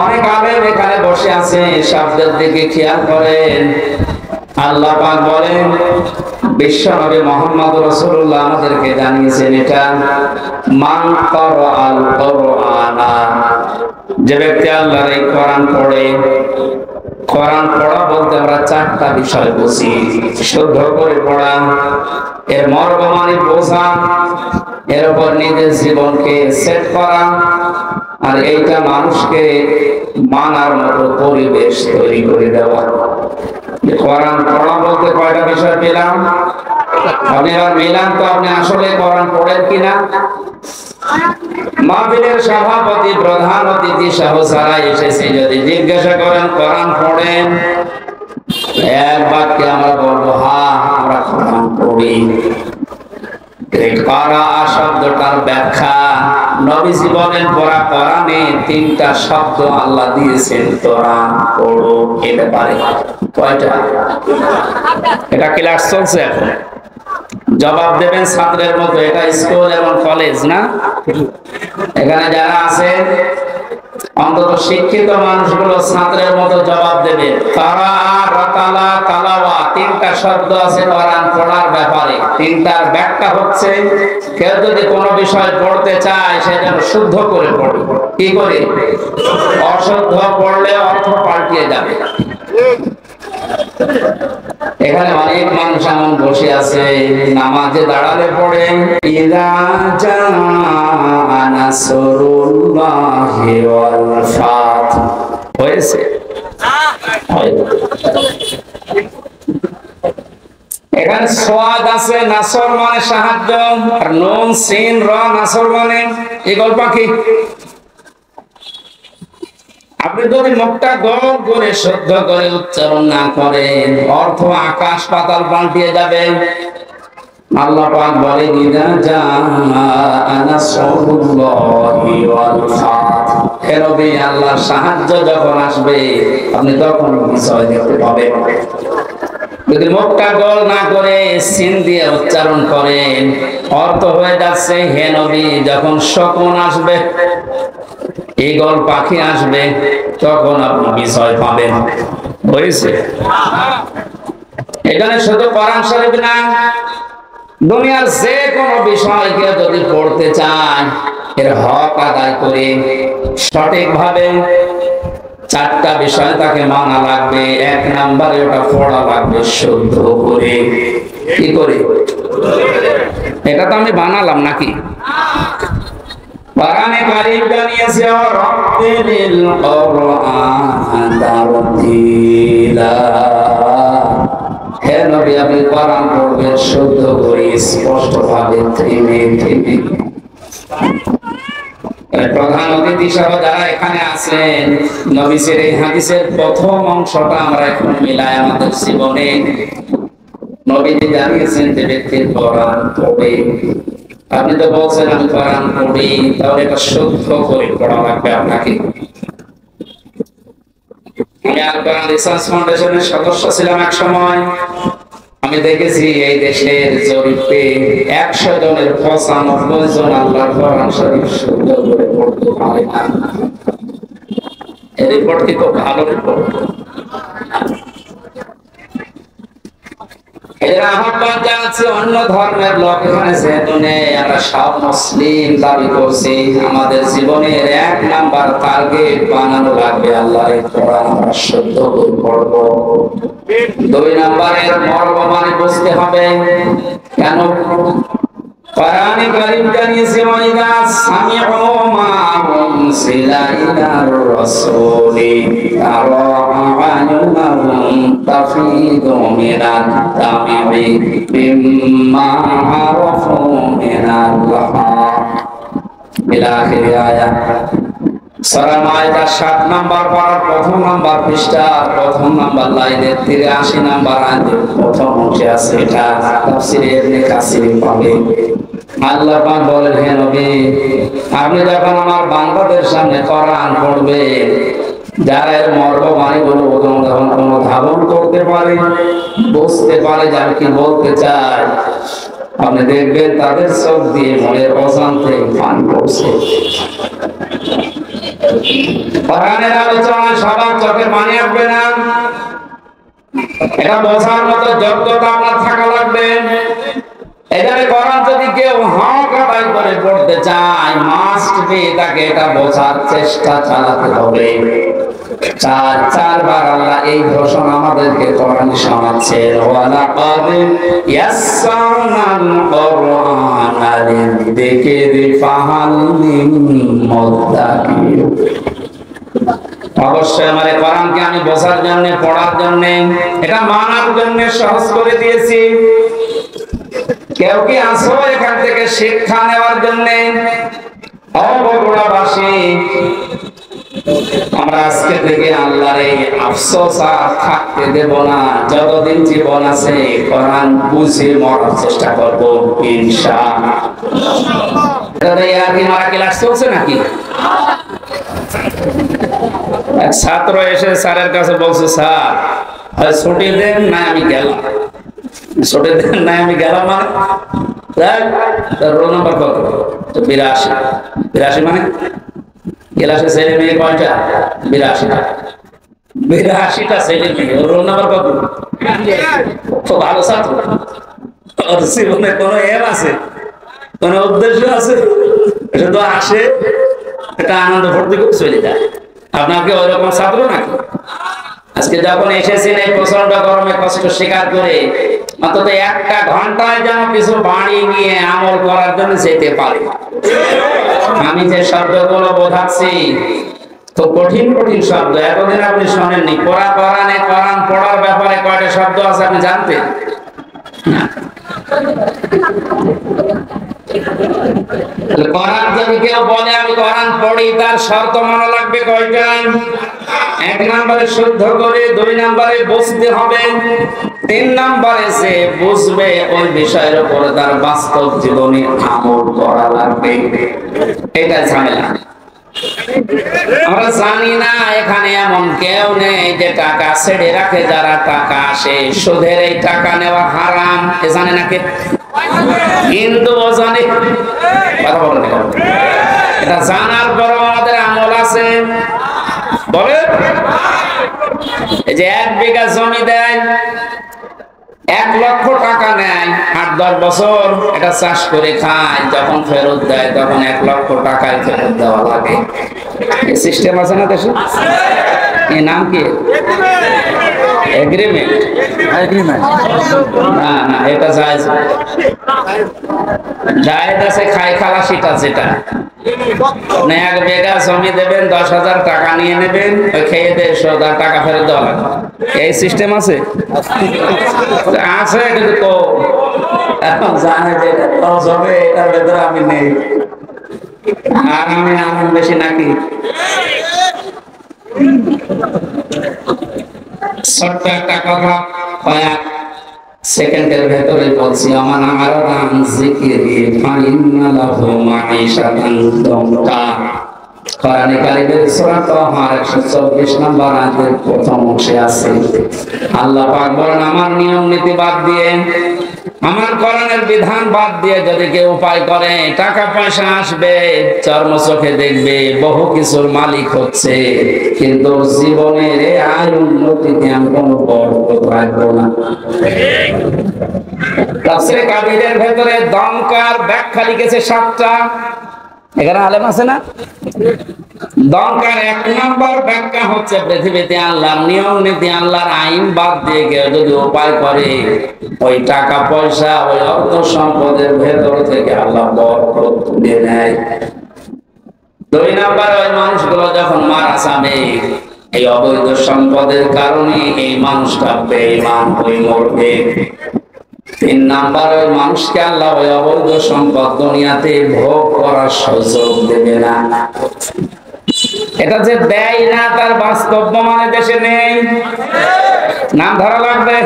অনেক আলেম এখানে বসে আছে, শব্দের দিকে খেয়াল করেন। আল্লাহ পাক বলেন, বিশ্ব নবী মুহাম্মদ রাসূলুল্লাহ আমাদেরকে জানিয়েছেন, এটা মান ক্বারাআল কুরআনা, যে ব্যক্তি আল্লাহর এই কোরআন পড়ে। কোরআন পড়া বলতে আমরা চারটা বিষয় বুঝি। শুদ্ধ করে পড়া, এর মর্ম মানে বোঝা, এর উপর নিজের জীবনকে সেট করা, আর এইটা মানুষকে মানার মতো পরিবেশ তৈরি করে দেওয়া। কোরআন পড়া বলতে কয়টা বিষয় পেলাম? আপনি এবার মিলান তো, আপনি আসলে কোরআন পড়েন কিনা। মাহফিলের সভাপতি, প্রধান অতিথি সহ যারা এসেছে যদি জিজ্ঞাসা করেন কোরআন পড়েন, এক বাক্যে আমরা বলবো হ্যাঁ আমরা কোরআন পড়ি। কোরআন শব্দটার ব্যাখ্যা নবীজি বলেন, পড়া কোরআনে তিনটা শব্দ আল্লাহ দিয়েছেন, কোরআন পড়ো। এটা পারে কয়টা? এটা ক্লাস চলছে এখন, জবাব দেবেন ছাত্রের মতো। এটা স্কুল এবং কলেজ না? এখানে যারা আছে অন্তত শিক্ষিত মানুষগুলো ছাত্রের মতো জবাব দেবে। তারা রাতালা তালাওয়া, তিনটা শব্দ আছে কোরআন পড়ার ব্যাপারে। তিনটার ব্যাখ্যা হচ্ছে, কেউ যদি কোনো বিষয় পড়তে চায় সে যেন শুদ্ধ করে পড়ে। কি করে? অশুদ্ধ পড়লে অর্থ পাল্টিয়ে যাবে। এখানে অনেক মানুষ এমন বসে আছে, নামাজে দাঁড়ালে পড়ে ইযা জাআ নাসরুল্লাহি ওয়াল ফাত, হয়েছে? এখানে সোয়াদ আছে, নাসর মানে সাহায্য, আর নুন সিন র নাসর মানে ঈগল পাখি। আপনি যদি মুখটা গোল করে শুদ্ধ করে উচ্চারণ না করেন, অর্থ আকাশ পাতাল পাল্টিয়ে যাবে। আল্লাহ পাক বলেন, ইযা জাআ নাসরুল্লাহি ওয়াল ফাত, হে নবী আল্লাহর সাহায্য যখন আসবে আপনি তখন বিষয় দেখতে পাবেন। যদি মুখটা গোল না করে সিন দিয়ে উচ্চারণ করেন, অর্থ হয়ে যাচ্ছে, হে নবী যখন শকুন আসবে, ঈগল পাখি আসবে, তখন আপনি বিষয় পাবেন। হয়েছে? এখানে শুধু কোরআন শরীফ না, দুনিয়ার যে কোনো বিষয়কে যদি পড়তে চান, এর হক আদায় করে সঠিকভাবে চারটা বিষয় তাকে মানা লাগবে। এক নম্বরে ওটা পড়া লাগবে শুদ্ধ করে। কি করে? এটা তো আমি বানালাম নাকি? কোরআনে কারীম জানিয়েছে, রাব্বিল কোরআন তারতিলা, হে নবী আপনি কোরআন পড়বেন শুদ্ধ করে, স্পষ্টভাবে, থেমে থেমে। প্রধান অতিথি সহ যারা এখানে আছেন, নবীর এই হাদিসের প্রথম অংশটা আমরা এখন মিলাই আমাদের জীবনে। নবীজি জানিয়েছেন যে ব্যক্তি কোরআন পড়ে, আপনি তো বলছেন আমি কোরআন পড়ি, তাহলে এটা শুদ্ধ করে পড়া লাগবে আপনাকে। আমি আল কোরআন রিসার্চ ফাউন্ডেশনের সদস্য ছিলাম এক সময়। আমি দেখেছি এই দেশের জরিপে 100 জনের 95 জন আল্লাহর কোরআন শরীফ শুদ্ধ করে পড়তে পারে না। এই রিপোর্ট কি খুব ভালো রিপোর্ট? এরা আহ্বান জানাচ্ছে অন্য ধর্মের লোক এখানে যেহেতু নেই, আমরা সব মুসলিম দাবি করছি, আমাদের জীবনের 1 নাম্বার টার্গেট বানানো লাগবে আল্লাহর কোরআন আমরা শুদ্ধ করে পড়বো। 2 নাম্বারের মর্ম মানে বুঝতে হবে। কেন? কোরআনে কারীম জানিয়েছে, ওয়াইদা সামি'ু মা উনসিলা ইলার রাসূলি তারা আ'য়ুনাহুম তাফীদু মিনাদ দামি মিম্মা আরাফু মিনাল্লাহ ইলা আখির আয়াত। সূরা মাইদা 7 নাম্বার পারার প্রথম নাম্বার পৃষ্ঠা, প্রথম নাম্বার লাইনের 83 নাম্বার আয়াতের প্রথম অংশে আছে। এটা তাফসীরে ইবনে কাসির পাবেন। আল্লাহ পাক বলেন, হে নবী আপনি যখন আমার বান্দাদের সামনে কোরআন পড়বেন, যারা এর মর্ম মানে বলবো তখন কোনো ধারণ করতে পারে, বুঝতে পারে যে আমি কি বলতে চাই, আপনি দেখবেন তাদের চোখ দিয়ে মনের অজান্তে পানি পড়ছে। কোরআনের আলোচনা সবার চোখে পানি আসবে না, এটা বোঝার মতো যোগ্যতা আপনার থাকা লাগবে। এখানে কোরআন যদি কেউ হক আদায় করে পড়তে চায়, মাস্ট বি তাকে এটা বোঝার চেষ্টা চালাতে হবে। চারবার আল্লাহ এই ঘোষণা আমাদেরকে কোরআনে শোনাচ্ছেন, ওয়ালাকাদ ইয়াসসারনাল কুরআনা লিযিকরি ফাহাল মিন মুদ্দাকির। অবশ্যই আমার কোরআনকে আমি বোঝার জন্য, পড়ার জন্য, এটা মানার জন্য সহজ করে দিয়েছি। কেউ কি আসো এখান থেকে শিক্ষা নেওয়ার জন্য? বগুড়াবাসী, আমরা আজকে থেকে আল্লাহর এই আফসোস আর থাকতে দেব না। যতদিন জীবন আছে কোরআন বুঝে মরার চেষ্টা করব ইনশাআল্লাহ। আর কি মারা ক্লাস চলছে নাকি? এক ছাত্র এসে স্যারের কাছে বলছে, স্যার ছুটি দেন না আমি গেলাম। ছুটি দেন না আমি গেলাম মানে রোল নাম্বার কত? 82। 82 মানে ক্লাসে ছেলে মেয়ে কয়টা? 82টা। 82টা ছেলে মেয়ে, রোল নাম্বার কত? খুব ভালো ছাত্র। ওর জীবনে কোনো এম আছে, কোনো উদ্দেশ্য আছে? শুধু আসে, একটা আনন্দ ভর্তি করে চলে যায়। আপনাকে ওইরকম ছাত্র নাকি? আজকে যখন এসেছেন এই প্রচন্ড গরমে কষ্ট স্বীকার করে, অন্তত একটা ঘন্টায় যেন কিছু বাড়ি নিয়ে আমল করার জন্য যেতে পারে। আমি যে শব্দগুলো বোঝাচ্ছি তো কঠিন কঠিন শব্দ, এতদিন আপনি শোনেননি। কোরআনে কোরআন পড়ার ব্যাপারে কয়টা শব্দ আছে আপনি জানতেন? কোরআন যদি কেউ বলে আমি কোরআন পড়ি, তার শর্ত মানা লাগবে কয়টা? 1 নম্বরে শুদ্ধ করে, 2 নম্বরে বুঝতে হবে, 3 নম্বরে সে বুঝবে ওই বিষয়ের উপরে তার বাস্তব জীবনে আমল করা লাগবে। এটা ঝামেলা। আমরা জানি না এখানে এমন কেউ নেই যে টাকা ছেড়ে রাখে। যারা টাকা আসে, সুদের এই টাকা নেওয়া হারাম, এ জানে না কে? কিন্তু ও জানে। কথা বলেন, এটা জানার পরও আমাদের আমল আছে। বলে এই যে 1 বিঘা জমি দেয়, 1 লক্ষ টাকা নেয়, 8-10 বছর এটা চাষ করে খায়, যখন ফেরত দেয় তখন 1 লক্ষ টাকায় ফেরত দেওয়া লাগে। এই সিস্টেম আছে না দেশে? এই নাম কি? এগ্রিমেন্ট। না না, এটা জায়েজ জায়েজ আছে। খাই খালাসিটা যেটা 1 বিঘা জমি দেবেন, 10,000 টাকা নিয়ে নেবেন, খেয়ে দিয়ে 100,000 টাকা ফেরত দেওয়া লাগবে। এই সিস্টেম আছে আছে কিন্তু তো এখন জানে যে এটা লস হবে, এটার ভেতরে আমি নেই। আর আমি বেশি নাকি? ছোট্ট একটা কথা কয়েক সেকেন্ডের ভেতরে বলছি। আমার নাম জিকিরি ফাইন্না লাহু মাঈশাতান দানকা। কোরআনে কারিমের সূরা তাহা 124 নম্বর আয়াতের প্রথম অংশে আছে, আল্লাহ পাক বলেন, আমার নিয়ম নীতি বাদ দিয়ে, আমার কোরআনের বিধান বাদ দিয়ে যদি কেউ উপায় করে, টাকা পয়সা আসবে, চর্ম চোখে দেখবে, বহু কিছুর মালিক হচ্ছে, কিন্তু জীবনের আয় উন্নতিতে আমি কোনো বরকত রাখবো না। তাফসীরে কাবীরের ভেতরে দমকার ব্যাখ্যা লিখেছে 7টা। এখানে আলেম আছে না? দমকার 1 নম্বর ব্যাখ্যা হচ্ছে, পৃথিবীতে আল্লাহর নিয়ম নীতি, আল্লাহর আইন বাদ দিয়ে কেউ যদি উপায় করে, ওই টাকা পয়সা, ওই অর্থ সম্পদের ভেতর থেকে আল্লাহ বরকত তুলে নেয়। 2 নম্বর, ওই মানুষগুলো যখন মারা যাবে, এই অবৈধ সম্পদের কারণে এই মানুষটা বেঈমান হয়ে মরবে। 3 নম্বর, ওই মানুষকে আল্লাহ ওই অবৈধ সম্পদ দুনিয়াতে ভোগ করার সুযোগ দেবে না। এটা যে দেয় না, তার বাস্তব মানে দেশে নেই। নাম ধরা লাগবে।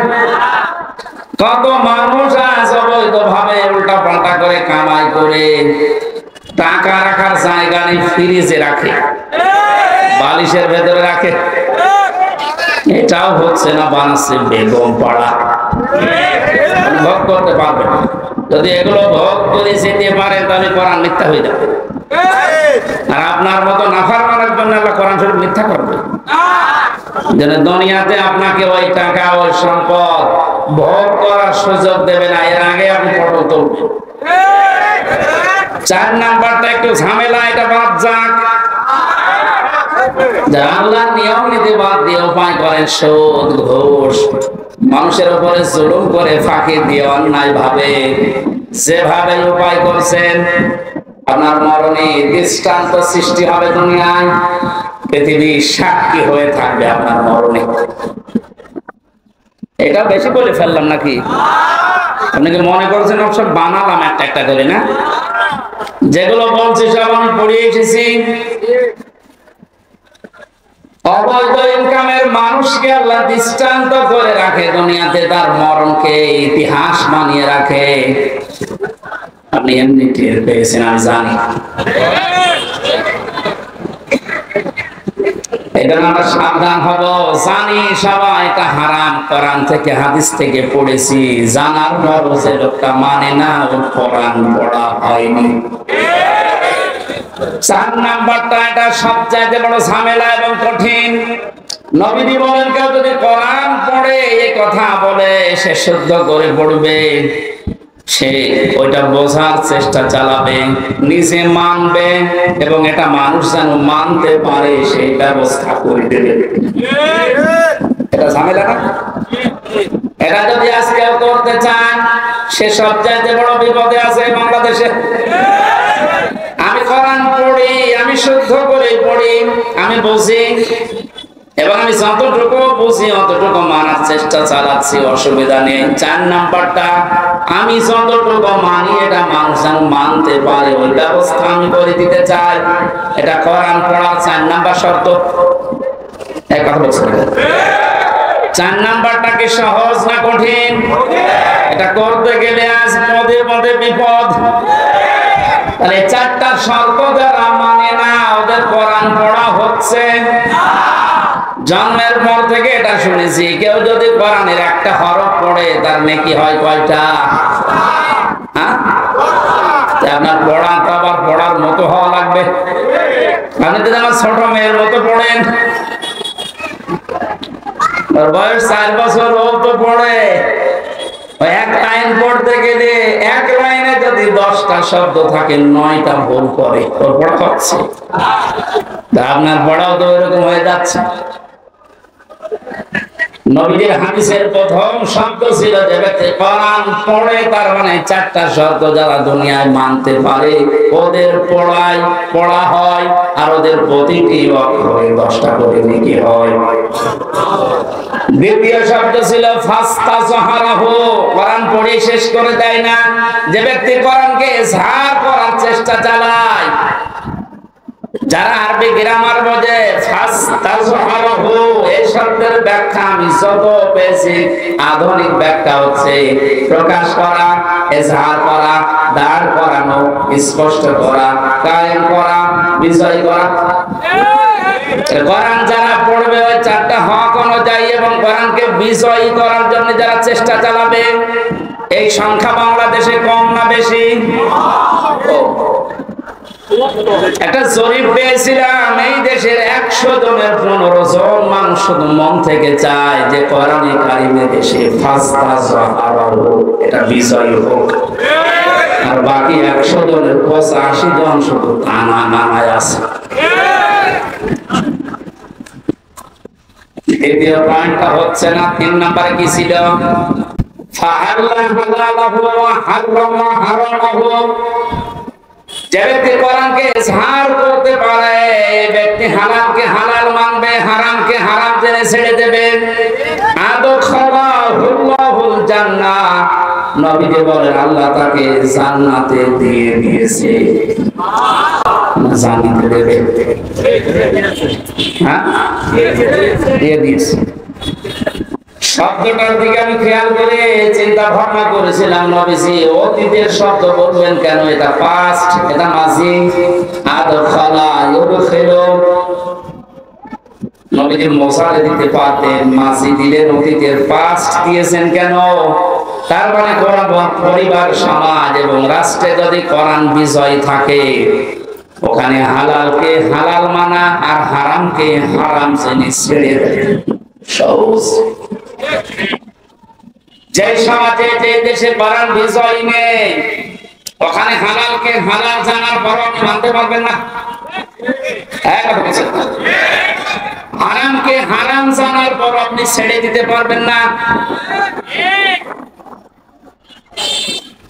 কত মানুষ আজ অবৈধ ভাবে উল্টা পাল্টা করে কামাই করে টাকা রাখার জায়গা নেই, ফ্রিজে রাখে, বালিশের ভেতরে রাখে। এটাও হচ্ছে না, বানাচ্ছে বেগম পাড়া। ভোগ করতে পারবে না। যদি এগুলো ভোগ করে যেতে পারে তাহলে কোরআন মিথ্যা হয়ে যাবে। আর আপনার মতো নাফরমানের জন্য আল্লাহ কোরআন শরীফ মিথ্যা করবে। যেন দুনিয়াতে আপনাকে ওই টাকা ওই সম্পদ ভোগ করার সুযোগ দেবে না, এর আগে আপনি পটল তুলবেন। 4 নাম্বারটা একটু ঝামেলা, এটা বাদ যাক। যারা আল্লাহর নিয়ম নীতি বাদ দিয়ে উপায় করেন সুদ ঘুষ, মানুষের উপরে জুলুম করে ফাঁকি দিয়ে অন্যায় ভাবে যেভাবে উপায় করছেন, আপনার মরণে দৃষ্টান্ত সৃষ্টি হবে দুনিয়ায়, পৃথিবী সাক্ষী হয়ে থাকবে আপনার মরণে। এটা বেশি বলে ফেললাম নাকি? আপনি কি মনে করছেন সব বানালাম একটা একটা করে? না, যেগুলো বলছি সব আমি পড়িয়ে এসেছি। অবৈধ ইনকামের মানুষকে আল্লাহ দৃষ্টান্ত করে রাখে দুনিয়াতে, তার মরণকে ইতিহাস বানিয়ে রাখে। আপনি এমনি টের পেয়েছেন আমি জানি। এটা আমরা সাবধান হব। জানি সবাই এটা হারাম, কোরআন থেকে হাদিস থেকে পড়েছি, জানার পরও যে লোকটা মানে না, ওর কোরআন পড়া হয়নি। 4 নাম্বারটা, এটা সবচাইতে বড় ঝামেলা এবং কঠিন। নবীজি বলেন কেউ যদি কোরআন পড়ে এই কথা বলে সে শুদ্ধ করে পড়বে, সে ওইটা বোঝার চেষ্টা চালাবে, নিজে মানবে এবং এটা মানুষ যেন মানতে পারে সেই ব্যবস্থা করে দেবে। এটা ঝামেলা না? এটা যদি আজকে করতে চান, সে সবচাইতে বড় বিপদে আছে বাংলাদেশে। আমি কোরআন পড়ি, আমি শুদ্ধ করে পড়ি, আমি বুঝি এবং আমি যতটুকু বুঝি অতটুকু মানার চেষ্টা চালাচ্ছি, অসুবিধা নেই। 4 নাম্বারটা, আমি যতটুকু মানি এটা মানুষ যেন মানতে পারে ওই ব্যবস্থা আমি করে দিতে চাই। এটা কোরআন পড়ার 4 নাম্বার শর্ত। এক কথা বলছেন, 4 নাম্বারটা কি সহজ না কঠিন? এটা করতে গেলে আজ পদে পদে বিপদ। তাহলে 4টা শর্ত যারা মানে না, ওদের কোরআন পড়া হচ্ছে। জন্মের পর থেকে এটা শুনেছি, কেউ যদি কোরআনের একটা হরফ পড়ে তার নেকি হয় কয়টা? আপনার পড়া তো আবার পড়ার মতো হওয়া লাগবে। আপনি যদি আমার ছোট মেয়ের মতো পড়েন, ওর বয়স 4 বছর, ও তো পড়ে। ওই এক লাইন পড়তে গেলে এক লাইনে যদি 10টা শব্দ থাকে 9টা ভুল করে, ওর পড়া হচ্ছে। আপনার পড়াও তো এরকম হয়ে যাচ্ছে। নবীর হাদিসের প্রথম শব্দ ছিল যে ব্যক্তি কোরআন পড়ে, তার মানে 4টা শব্দ যারা দুনিয়ায় মানতে পারে ওদের পড়া হয়, আর ওদের প্রতিটি অক্ষরে 10টা করে নেকি হয়। দ্বিতীয় শব্দ ছিল ফাস্তাযহারাহু, কোরআন পড়ে শেষ করে দেয় না। যে ব্যক্তি কোরআনকে ইজহার করার চেষ্টা চালায়, যারা আরবি গ্রামার বোঝে, ফাস্তাযহারাহু এই শব্দের ব্যাখ্যা আমি যত পেয়েছি, আধুনিক ব্যাখ্যা হচ্ছে প্রকাশ করা, ইজহার করা, দাঁড় করানো, স্পষ্ট করা, কায়েম করা, বিজয় করা। কোরআন যারা পড়বে ওই 4টা হক অনুযায়ী এবং কোরআনকে বিজয়ী করার জন্য যারা চেষ্টা চালাবে, এই সংখ্যা বাংলাদেশে কম না বেশি? একটা জরিপ পেয়েছিলাম, এই দেশের 100 জনের 15 জন মানুষ শুধু মন থেকে চায় যে কোরআনে কারিমে দেশে ফাস্তাযহারাহু এটা বিজয়ী হোক, আর বাকি 100 জনের 85 জন শুধু টানা নামায় আছে। দ্বিতীয় পয়েন্টটা হচ্ছে না। 3 নম্বরে কি ছিল? ফাহাল্লাহু ওয়া হারামা হারামাহু। যে ব্যক্তি কোরআনকে ইজহার করতে পারে, ব্যক্তি হালালকে হালাল মানবে, হারামকে হারাম জেনে ছেড়ে দেবে। আদখালাহুল্লাহুল জান্নাহ, নবীজি বলেন আল্লাহ তাকে জান্নাতে দিয়ে দিয়েছে। জান্নাতে দেবে, হ্যাঁ দিয়ে দিয়েছে। শব্দটার দিকে আমি খেয়াল করে চিন্তা ভাবনা করেছিলাম, নবীজি অতীতের শব্দ বলবেন কেন? এটা পাস্ট, এটা মাজি। আদখালা ইউদখিলু, নবীজি মোসালে দিতে পারতেন, মাসি দিলেন, অতীতের পাস্ট দিয়েছেন কেন? তার মানে পরিবার, সমাজ এবং রাষ্ট্রে যদি কোরআন বিজয় থাকে, ওখানে হালালকে হালাল মানা আর হারামকে হারাম জেনে ছেড়ে দেয়। সহজ। যে সমাজে, যে দেশে কোরআন বিজয় নেই, ওখানে হালালকে হালাল জানার পর আপনি মানতে পারবেন না। হারামকে হারাম জানার পর আপনি ছেড়ে দিতে পারবেন না।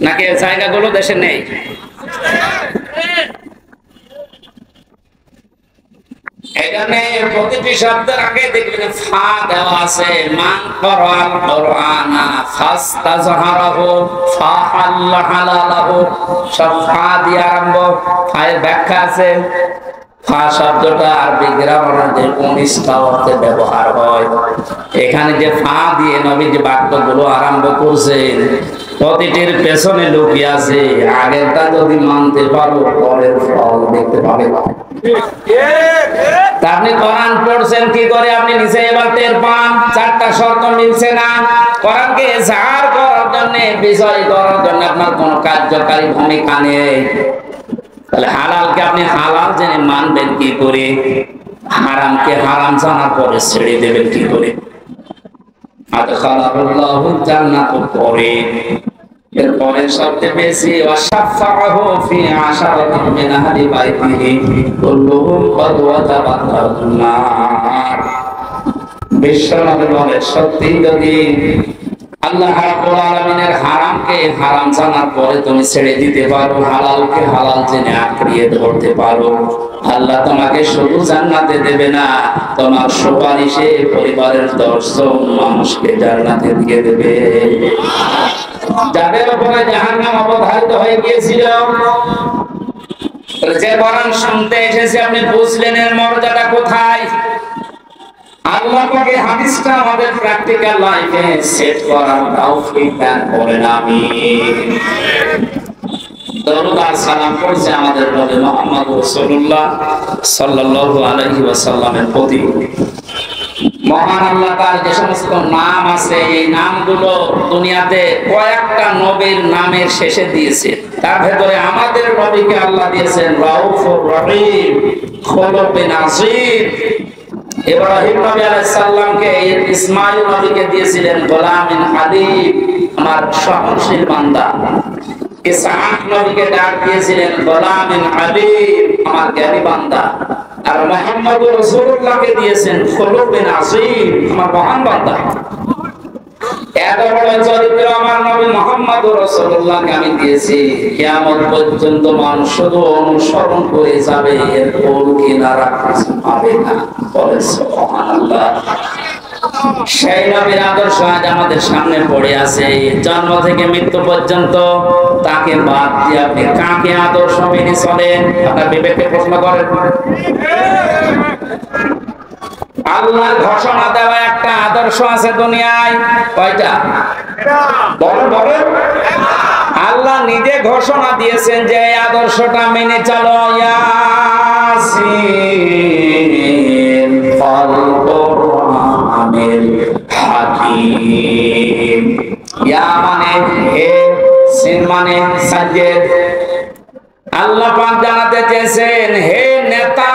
নাকি জায়গাগুলো দেশে নেই? এখানে প্রতিটি শব্দের আগে দেখবেন ফা দেওয়া আছে। মান করাল কোরআনা ফাস্তাজহারাহু ফাহাল্লাহু, সব ফা দিয়ে আরম্ভ। ফায়ের ব্যাখ্যা আছে। ফা শব্দটা আরবি গ্রামারে 19টা অর্থে ব্যবহার হয়। এখানে যে ফা দিয়ে নবী যে বাক্যগুলো আরম্ভ করছেন, প্রতিটির পেছনে লুকিয়ে আছে। আগেরটা যদি মানতে পারো, পরের ফল দেখতে পাবে। আপনি কোরআন পড়ছেন কি করে আপনি নিজে এবার টের পান? 4টা শর্ত মিলছে না। কোরআনকে জাহার করার জন্য, বিজয় করার জন্য আপনার কোন কার্যকারী ভূমিকা নেই। তাহলে হালালকে আপনি হালাল জেনে মানবেন কি করে? হারামকে হারাম জানার পরে ছেড়ে দেবেন কি করে? আদখালাহুল্লাহু জান্নাতুল পরে, এরপরে সবচেয়ে বেশি ওয়াশাফাহু ফি আশারাতিন মিন আহলি বাইতিহি কুল্লুহুম ক্বাদ ওয়াজাবাতুন নার। বিশ্বনবী বলে, সত্যি যদি আল্লাহ রাব্বুল আলামিনের হারামকে হারাম জানার পরে তুমি ছেড়ে দিতে পারো, হালালকে হালাল জেনে আঁকড়িয়ে ধরতে পারো, আল্লাহ তোমাকে শুধু জান্নাতে দেবে না, তোমার সুপারিশে পরিবারের 10 জন মানুষকে জান্নাতে দিয়ে দেবে। যাদের উপরে জাহান্নাম অবধারিত হয়ে গিয়েছিল, যে কোরআন শুনতে এসেছে, আপনি বুঝলেন এর মর্যাদা কোথায়? আল্লাহ পাকে হাদিসটা আমাদের প্র্যাকটিক্যাল লাইফে সেট করার তৌফিক দান করেন। আমিন। দরুদ আর সালাম পড়ছে আমাদের নবী মুহাম্মদ রাসূলুল্লাহ সাল্লাল্লাহু আলাইহি ওয়াসাল্লামের প্রতি। মহান আল্লাহ তার যে সমস্ত নাম আছে, এই নামগুলো দুনিয়াতে কয়েকটা নবীর নামের শেষে দিয়েছে। তার ভেতরে আমাদের নবীকে আল্লাহ দিয়েছেন রাউফুর রহিম, খুলুকুন আযীম। ইব্রাহিম নবী আলাইহিস সালামকে ইসমাঈল নবীকে দিয়েছিলেন গোলামিন হালিম, আমার সহনশীল বান্দা। ইসহাক নবীকে ডাক দিয়েছিলেন গোলামিন হালিম, আমার জ্ঞানী বান্দা। আর মুহাম্মদ রাসূলুল্লাহকে দিয়েছেন খুলুকুন আযীম, আমার মহান বান্দা। এত বড় চরিত্র আমার নবী মুহাম্মদ রাসূলুল্লাহকে আমি দিয়েছি, কিয়ামত পর্যন্ত মানুষ শুধু অনুসরণ করে যাবে, এর কোন কিনারা কিছু পাবে না। বলেন সুবহানাল্লাহ। সেই নবীর আদর্শ আজ আমাদের সামনে পড়ে আছে। জন্ম থেকে মৃত্যু পর্যন্ত তাকে বাদ দিয়ে আপনি কাকে আদর্শ মেনে চলেন? আপনার বিবেককে প্রশ্ন করেন। আল্লাহর ঘোষণা দেওয়া একটা আদর্শ আছে দুনিয়ায়, কয়টা? বলেন। আল্লাহ নিজে ঘোষণা দিয়েছেন যে এই আদর্শটা মেনে চলো। ইয়াসিন ফাল কুরআনিল হাকীম। ইয়া মানে হে, সিন মানে সাজ্জেদ। আল্লাহ পাক জানাতে চেয়েছেন, হে নেতা,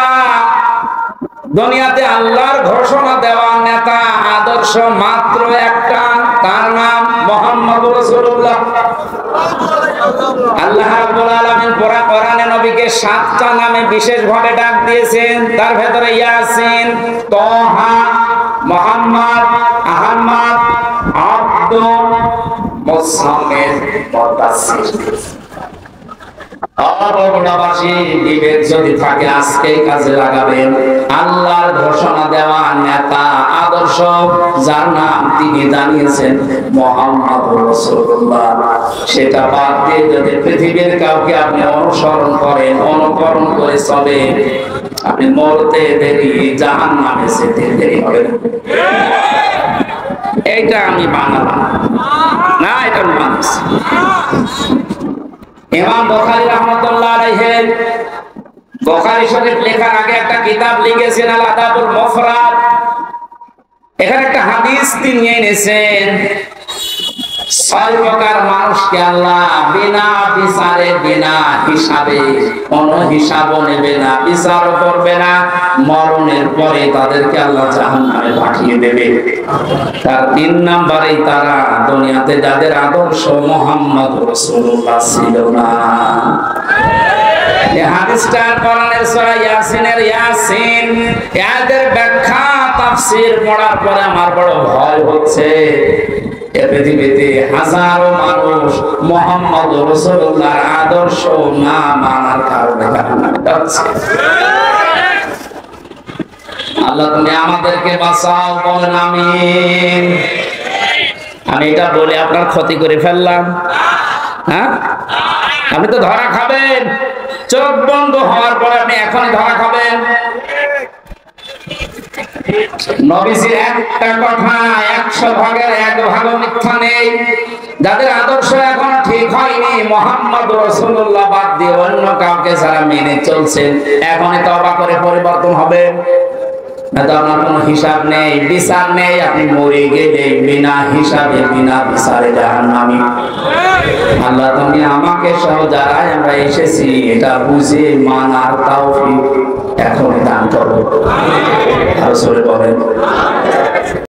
দুনিয়াতে আল্লাহর ঘোষণা দেওয়া নেতা আদর্শ মাত্র একটা, তার নাম মুহাম্মদ রাসূলুল্লাহ। আল্লাহ রাব্বুল আলামিন কোরআনে নবীকে 7টা নামে বিশেষ ভাবে ডাক দিয়েছেন। তার ভেতরে ইয়াসিন, তাহা, মুহাম্মদ, আহমদ, আব্দুল, মুসাম্মিল, মুদাসসির। অবগুণাবাসী বিবেক যদি থাকে আজকেই কাজে লাগাবেন। আল্লাহর ঘোষণা দেওয়া নেতা আদর্শ যার নাম তিনি জানিয়েছেন মুহাম্মদ রাসূলুল্লাহ, সেটা বাদ দিয়ে যদি পৃথিবীর কাউকে আপনি অনুসরণ করেন, অনুকরণ করে চলেন, আপনি মরতে দেরি, জাহান্নামে যেতে দেরি হবে না। এইটা আমি বানালাম না, এটা আমি বানাচ্ছি। ইমাম বুখারী রাহমাতুল্লাহ আলাইহি বুখারী শরীফ লেখার আগে একটা কিতাব লিখেছেন আল আদাবুল মুফরাদ। এখানে একটা হাদিস তিনি এনেছেন, 6 প্রকার মানুষকে আল্লাহ বিনা বিচারে বিনা হিসাবে, কোনো হিসাবও নেবে না, বিচারও করবে না, মরণের পরে তাদেরকে আল্লাহ জাহান্নামে পাঠিয়ে দেবে। তার 3 নম্বরে তারা দুনিয়াতে যাদের আদর্শ মুহাম্মদ রাসূলুল্লাহ ছিল না। এই হাদিসটা কোরআনের সূরা ইয়াসিনের ইয়াসিন এর ব্যাখ্যা তাফসীর পড়ার পরে আমার বড় ভয় হচ্ছে। এই পৃথিবীতে হাজারো মানুষ মুহাম্মদ রাসূলুল্লাহর আদর্শ না মানার কারণে জাহান্নামে যাচ্ছে। আল্লাহ তুমি আমাদেরকে বাঁচাও, বলেন আমিন। আমি এটা বলে আপনার ক্ষতি করে ফেললাম? হ্যাঁ, আপনি তো ধরা খাবেন। চোখ বন্ধ হওয়ার পরে আপনি এখনই ধরা খাবেন। নবীজির একটা কথা 100 ভাগের 1 ভাগও মিথ্যা নেই। যাদের আদর্শ এখনো ঠিক হয়নি, মুহাম্মদ রাসূলুল্লাহ বাদ দিয়ে অন্য কাউকে যারা মেনে চলছেন, এখনই তওবা করে পরিবর্তন হবে। আপনার কোনো হিসাব নেই, বিচার নেই, আপনি মরে গেলে বিনা হিসাবে বিনা বিচারে জাহান্নামী। আল্লাহ তুমি আমাকে সহ যারা আমরা এসেছি এটা বুঝে মানার তৌফিক এখন দান করো। আর সরে বলেন